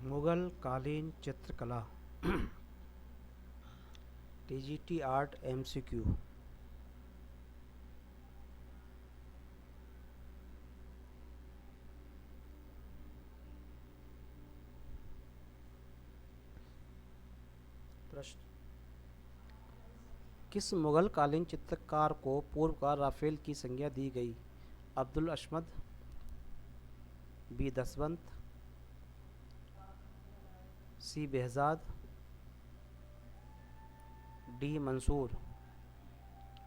मुगल कालीन चित्रकला TGT art MCQ. प्रश्न, किस मुगल कालीन चित्रकार को पूर्व का राफेल की संज्ञा दी गई? अब्दुल अहमद, बी दसवंत, सी बेहजाद, डी मंसूर।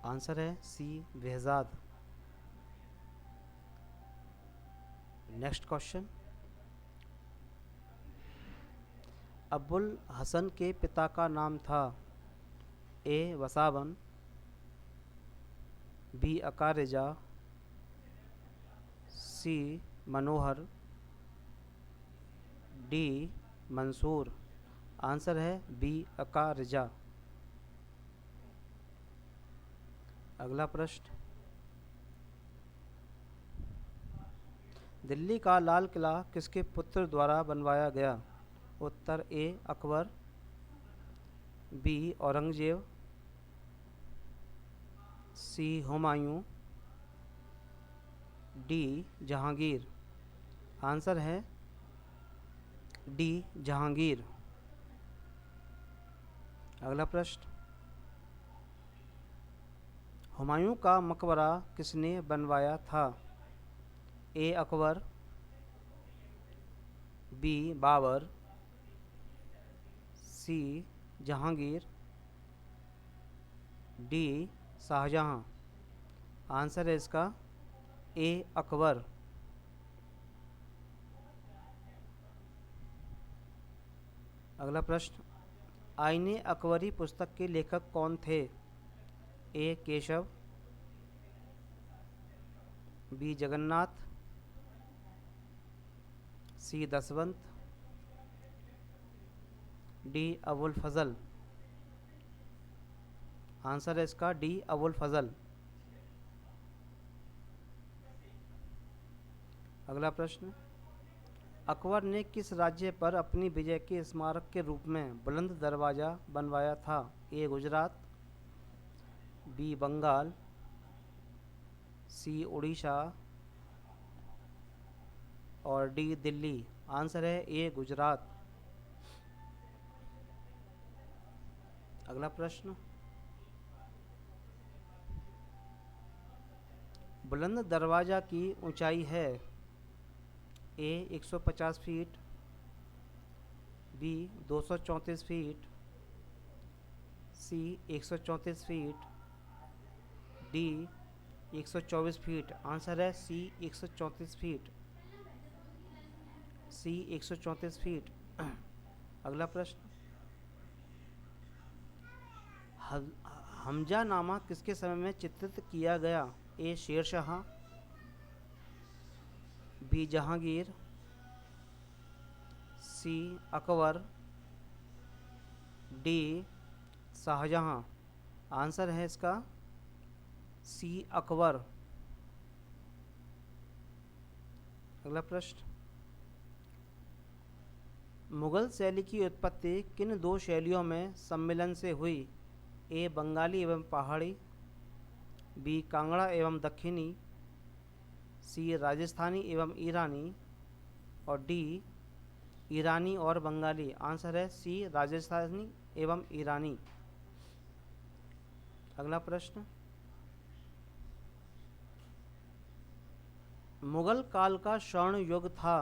आंसर है सी Behzad. Next question, Abul Hasan के पिता का नाम था? ए वसावन, बी अकारिजा, सी मनोहर, डी मंसूर। आंसर है बी अकारिजा। अगला प्रश्न, दिल्ली का लाल किला किसके पुत्र द्वारा बनवाया गया? उत्तर ए अकबर, बी औरंगजेब, सी हुमायूं, डी जहांगीर। आंसर है डी जहांगीर। अगला प्रश्न, हुमायूं का मकबरा किसने बनवाया था? ए अकबर, बी बाबर, सी जहांगीर, डी शाहजहां। आंसर है इसका ए अकबर। अगला प्रश्न, आईने अकबरी पुस्तक के लेखक कौन थे? ए केशव, बी जगन्नाथ, सी दसवंत, डी अबुल फजल। आंसर है इसका डी अबुल फजल। अगला प्रश्न, अकबर ने किस राज्य पर अपनी विजय के स्मारक के रूप में बुलंद दरवाजा बनवाया था? ए गुजरात, बी बंगाल, सी उड़ीसा और डी दिल्ली। आंसर है ए गुजरात। अगला प्रश्न, बुलंद दरवाजा की ऊंचाई है? ए 150 फीट, बी 234 फीट, सी 134 फीट, डी 124 फीट। आंसर है सी 134 फीट। सी 134 फीट। अगला प्रश्न, हमजा नामा किसके समय में चित्रित किया गया? ए शेरशाह, बी जहांगीर, सी अकबर, डी शाहजहां। आंसर है इसका सी अकबर। अगला प्रश्न, मुगल शैली की उत्पत्ति किन दो शैलियों में सम्मिलन से हुई? ए बंगाली एवं पहाड़ी, बी कांगड़ा एवं दक्षिणी, सी राजस्थानी एवं ईरानी और डी ईरानी और बंगाली। आंसर है सी राजस्थानी एवं ईरानी। अगला प्रश्न, मुगल काल का स्वर्ण युग था?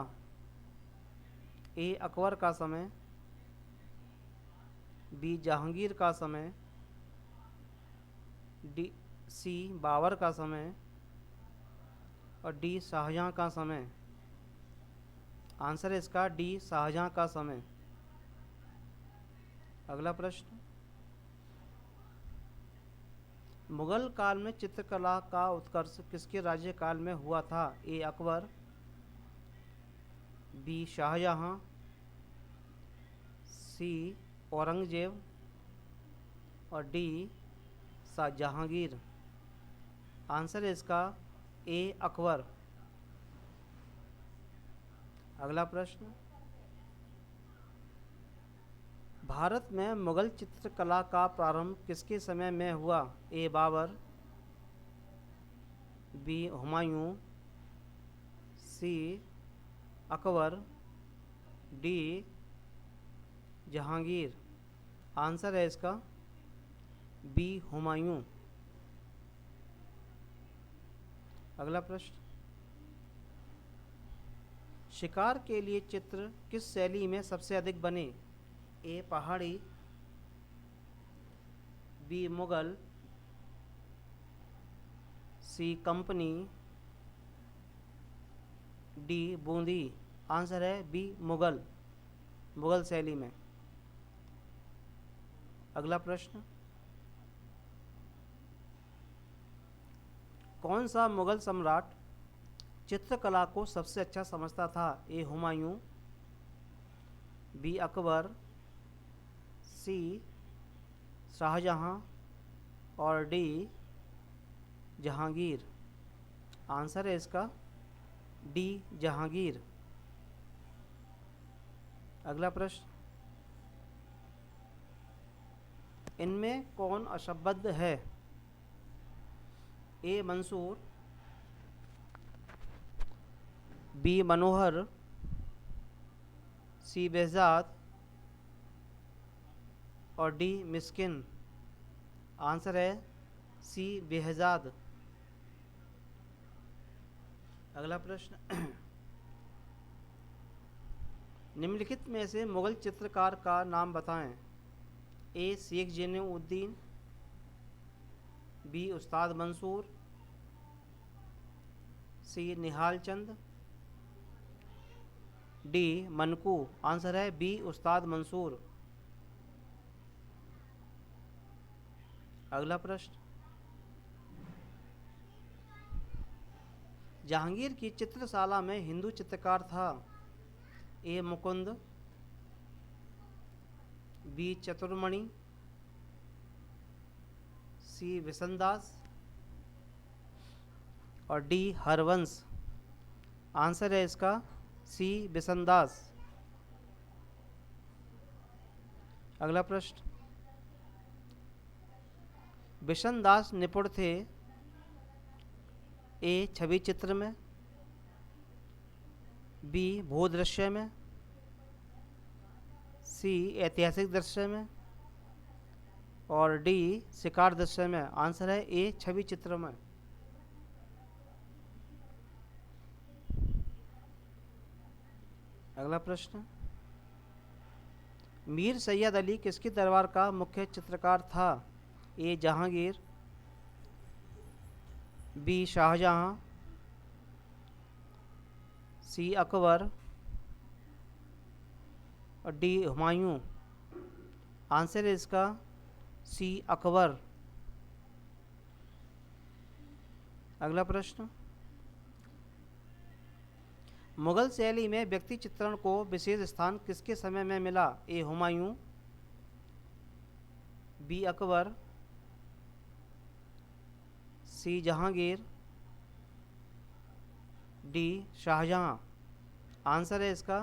ए अकबर का समय, बी जहांगीर का समय, डी सी बाबर का समय और डी शाहजहां का समय। आंसर है इसका डी शाहजहां का समय। अगला प्रश्न, मुगल काल में चित्रकला का उत्कर्ष किसके राज्यकाल में हुआ था? ए अकबर, बी शाहजहां, सी औरंगजेब और डी जहांगीर। आंसर है इसका ए अकबर। अगला प्रश्न, भारत में मुगल चित्रकला का प्रारंभ किसके समय में हुआ? ए बाबर, बी हुमायूं, सी अकबर, डी जहांगीर। आंसर है इसका बी हुमायूं। अगला प्रश्न, शिकार के लिए चित्र किस शैली में सबसे अधिक बने? ए पहाड़ी, बी मुगल, सी कंपनी, डी बूंदी। आंसर है बी मुगल, मुगल शैली में। अगला प्रश्न, कौन सा मुगल सम्राट चित्रकला को सबसे अच्छा समझता था? ए हुमायूं, बी अकबर, सी शाहजहां और डी जहांगीर। आंसर है इसका डी जहांगीर। अगला प्रश्न, इनमें कौन असंबद्ध है? ए मंसूर, बी मनोहर, सी बेहजाद और डी मिस्किन। आंसर है सी बेहजाद। अगला प्रश्न, निम्नलिखित में से मुगल चित्रकार का नाम बताएं। ए शेख जैनुद्दीन, बी उस्ताद मंसूर, सी निहाल चंद, डी मनकू। आंसर है बी उस्ताद मंसूर। अगला प्रश्न, जहांगीर की चित्रशाला में हिंदू चित्रकार था? ए मुकुंद, बी चतुर्मणि, सी विसनदास और डी हरवंश। आंसर है इसका सी विसनदास। अगला प्रश्न, विसनदास निपुण थे? ए छवि चित्र में, बी भूदृश्य में, सी ऐतिहासिक दृश्य में और डी शिकार दृश्य में। आंसर है ए छवि चित्र में। अगला प्रश्न, मीर सैयद अली किसके दरबार का मुख्य चित्रकार था? ए जहांगीर, बी शाहजहां, सी अकबर और डी हुमायूं। आंसर है इसका सी अकबर। अगला प्रश्न, मुगल शैली में व्यक्ति चित्रण को विशेष स्थान किसके समय में मिला? ए हुमायूं, बी अकबर, सी जहांगीर, डी शाहजहां। आंसर है इसका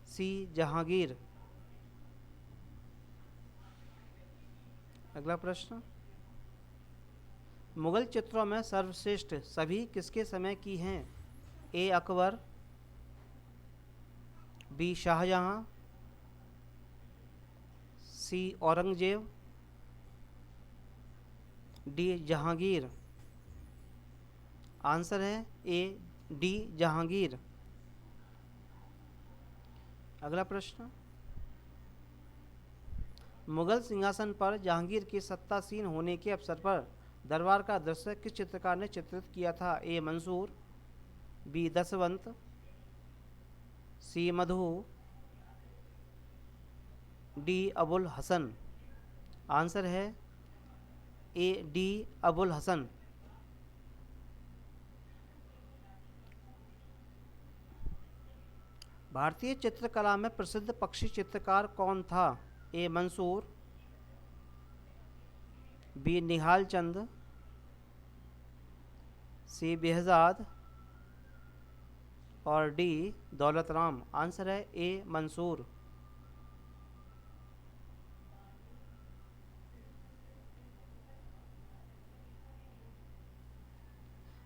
सी जहांगीर। अगला प्रश्न, मुगल चित्रों में सर्वश्रेष्ठ सभी किसके समय की हैं? ए अकबर, बी शाहजहां, सी औरंगजेब, डी जहांगीर। आंसर है ए डी जहांगीर। अगला प्रश्न, मुगल सिंहासन पर जहांगीर के सत्तासीन होने के अवसर पर दरबार का दृश्य किस चित्रकार ने चित्रित किया था? ए मंसूर, बी दसवंत, सी मधु, डी अबुल हसन। आंसर है ए डी अबुल हसन। भारतीय चित्रकला में प्रसिद्ध पक्षी चित्रकार कौन था? ए मंसूर, बी निहाल चंद, सी बेहजाद और डी दौलत राम। आंसर है ए मंसूर।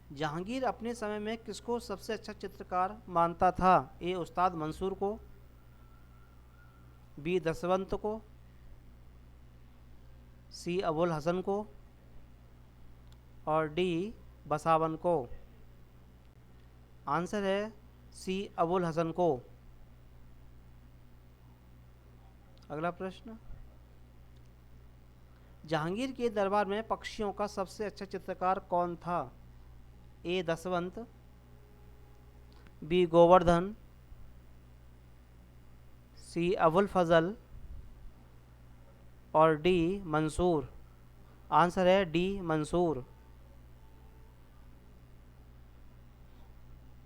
जहांगीर अपने समय में किसको सबसे अच्छा चित्रकार मानता था? ए उस्ताद मंसूर को, बी दसवंत को, सी अबुल हसन को और डी बसावन को। आंसर है सी अबुल हसन को। अगला प्रश्न, जहांगीर के दरबार में पक्षियों का सबसे अच्छा चित्रकार कौन था? ए दसवंत, बी गोवर्धन, सी अबुल फजल और डी मंसूर। आंसर है डी मंसूर।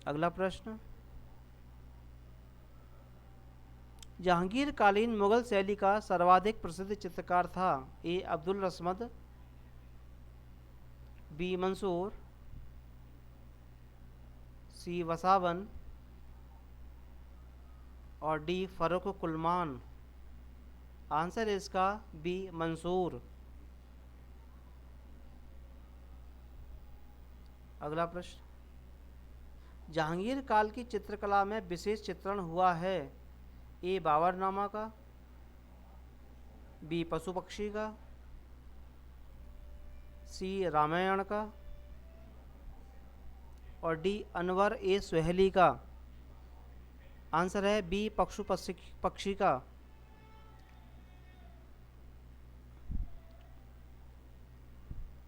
अगला प्रश्न, जहांगीर कालीन मुगल शैली का सर्वाधिक प्रसिद्ध चित्रकार था? ए अब्दुल रसमद, बी मंसूर, सी वसावन और डी फरुख कुलमान। आंसर है इसका बी मंसूर। अगला प्रश्न, जहांगीर काल की चित्रकला में विशेष चित्रण हुआ है? ए बाबरनामा का, बी पशु पक्षी का, सी रामायण का और डी अनवर ए सुहेली का। आंसर है बी पशु पक्षी का।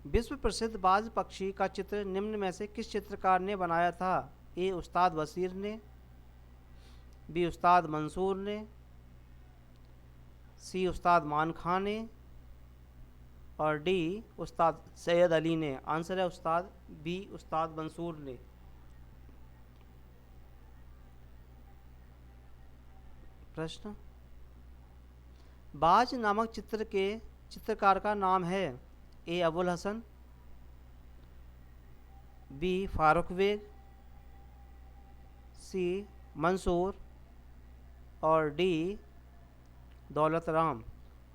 विश्व प्रसिद्ध बाज पक्षी का चित्र निम्न में से किस चित्रकार ने बनाया था? ए उस्ताद वसीर ने, बी उस्ताद मंसूर ने, सी उस्ताद मान खां ने और डी उस्ताद सैयद अली ने। आंसर है उस्ताद बी उस्ताद मंसूर ने। प्रश्न, बाज नामक चित्र के चित्रकार का नाम है? ए अबुल हसन, बी फारूक बेग, सी मंसूर और डी दौलत राम।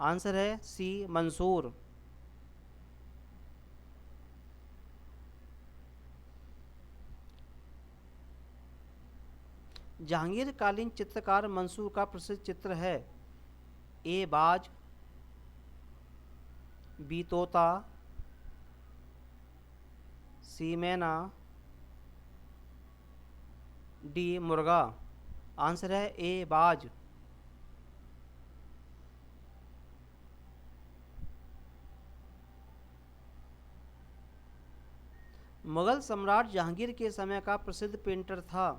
आंसर है सी मंसूर। जहांगीर कालीन चित्रकार मंसूर का प्रसिद्ध चित्र है? ए बाज, बी तोता, सी मैना, डी मुर्गा। आंसर है ए बाज। मुगल सम्राट जहांगीर के समय का प्रसिद्ध पेंटर था?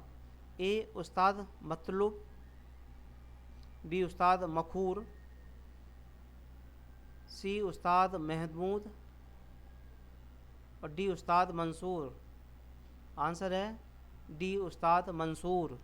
ए उस्ताद मतलूब, बी उस्ताद मखूर, सी उस्ताद महमूद और डी उस्ताद मंसूर। आंसर है डी उस्ताद मंसूर।